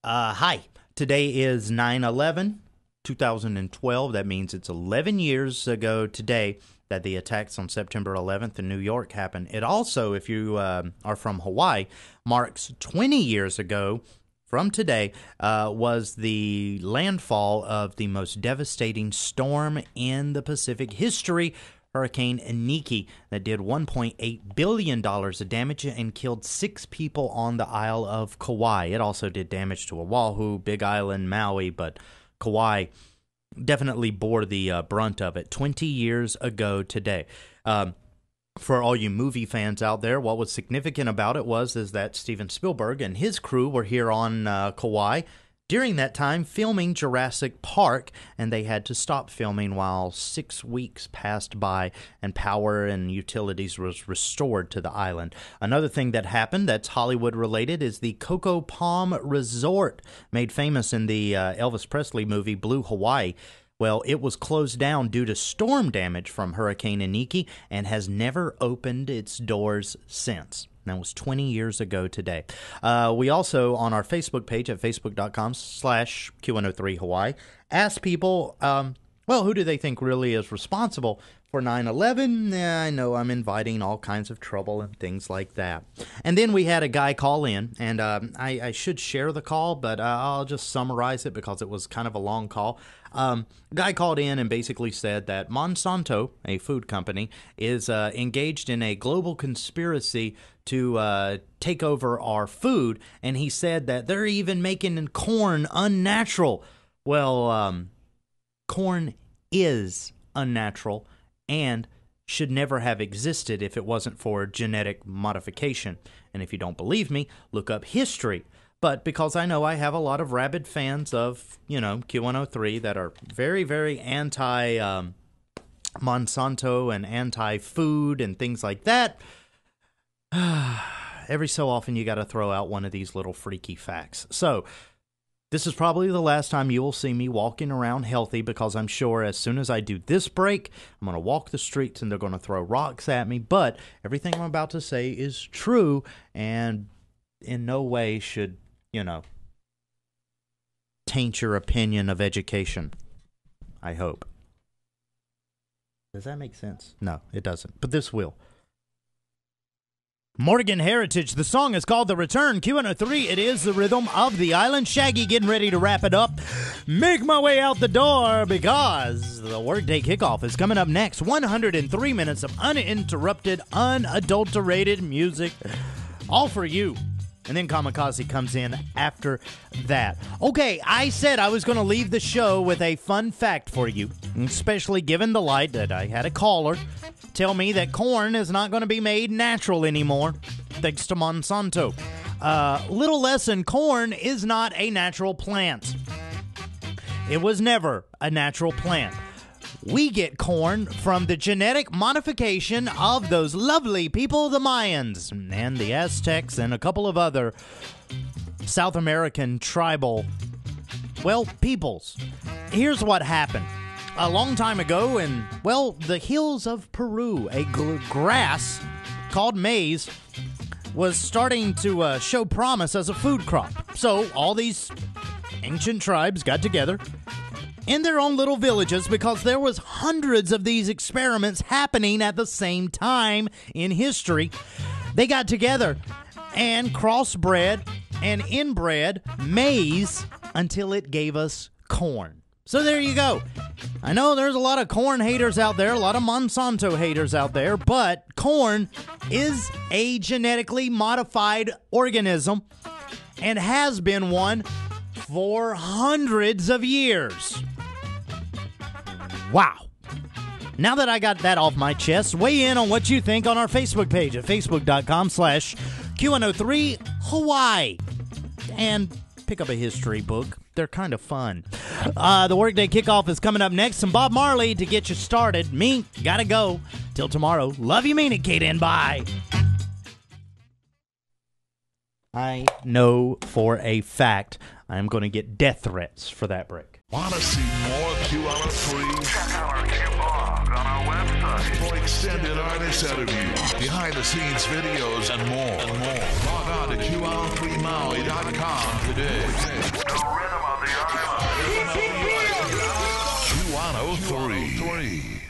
Hi. Today is 9/11, 2012. That means it's 11 years ago today that the attacks on September 11th in New York happened. It also, if you are from Hawaii, marks 20 years ago from today was the landfall of the most devastating storm in the Pacific history, Hurricane Iniki, that did $1.8 billion of damage and killed 6 people on the Isle of Kauai. It also did damage to Oahu, Big Island, Maui, but Kauai definitely bore the brunt of it 20 years ago today. For all you movie fans out there, what was significant about it is that Steven Spielberg and his crew were here on Kauai during that time filming Jurassic Park, and they had to stop filming while 6 weeks passed by and power and utilities was restored to the island. Another thing that happened that's Hollywood related is the Coco Palm Resort, made famous in the Elvis Presley movie Blue Hawaii. Well, it was closed down due to storm damage from Hurricane Iniki and has never opened its doors since. That was 20 years ago today. We also, on our Facebook page at facebook.com/Q103 Hawaii, asked people, who do they think really is responsible for 9/11? I know I'm inviting all kinds of trouble and things like that. And then we had a guy call in, and I should share the call, but I'll just summarize it because it was kind of a long call. Guy called in and basically said that Monsanto, a food company, is engaged in a global conspiracy to take over our food, and he said that they're even making corn unnatural. Well, corn is unnatural and should never have existed if it wasn't for genetic modification. And if you don't believe me, look up history. But because I know I have a lot of rabid fans of, Q103 that are very, very anti-Monsanto and anti-food and things like that, every so often you got to throw out one of these little freaky facts. So this is probably the last time you will see me walking around healthy, because I'm sure as soon as I do this break, I'm going to walk the streets and they're going to throw rocks at me. But everything I'm about to say is true and in no way should, taint your opinion of education. I hope. Does that make sense? No, it doesn't. But this will. Morgan Heritage. The song is called The Return. Q103. It is the rhythm of the island. Shaggy getting ready to wrap it up. Make my way out the door because the Workday Kickoff is coming up next. 103 minutes of uninterrupted, unadulterated music. All for you. And then Kamikaze comes in after that. Okay, I said I was going to leave the show with a fun fact for you, especially given the light that I had a caller tell me that corn is not going to be made natural anymore, thanks to Monsanto. Little lesson, corn is not a natural plant. It was never a natural plant. We get corn from the genetic modification of those lovely people, the Mayans, and the Aztecs, and a couple of other South American tribal, peoples. Here's what happened. A long time ago in, the hills of Peru, a grass called maize was starting to show promise as a food crop. So all these ancient tribes got together in their own little villages, because there was hundreds of these experiments happening at the same time in history. They got together and crossbred and inbred maize until it gave us corn. So there you go. I know there's a lot of corn haters out there, a lot of Monsanto haters out there, but corn is a genetically modified organism and has been one for hundreds of years. Wow. Now that I got that off my chest, weigh in on what you think on our Facebook page at facebook.com/Q103 Hawaii. And pick up a history book. They're kind of fun. The Workday Kickoff is coming up next. Some Bob Marley to get you started. Me, gotta go. Till tomorrow. Love you, mean it, Kate, bye. I know for a fact I'm going to get death threats for that break. Want to see more Q103? Check out our Q blog on our website. For extended artist Artist interviews, behind-the-scenes videos, and more. Log on to Q103Maui.com today. The rhythm of the island. Q103.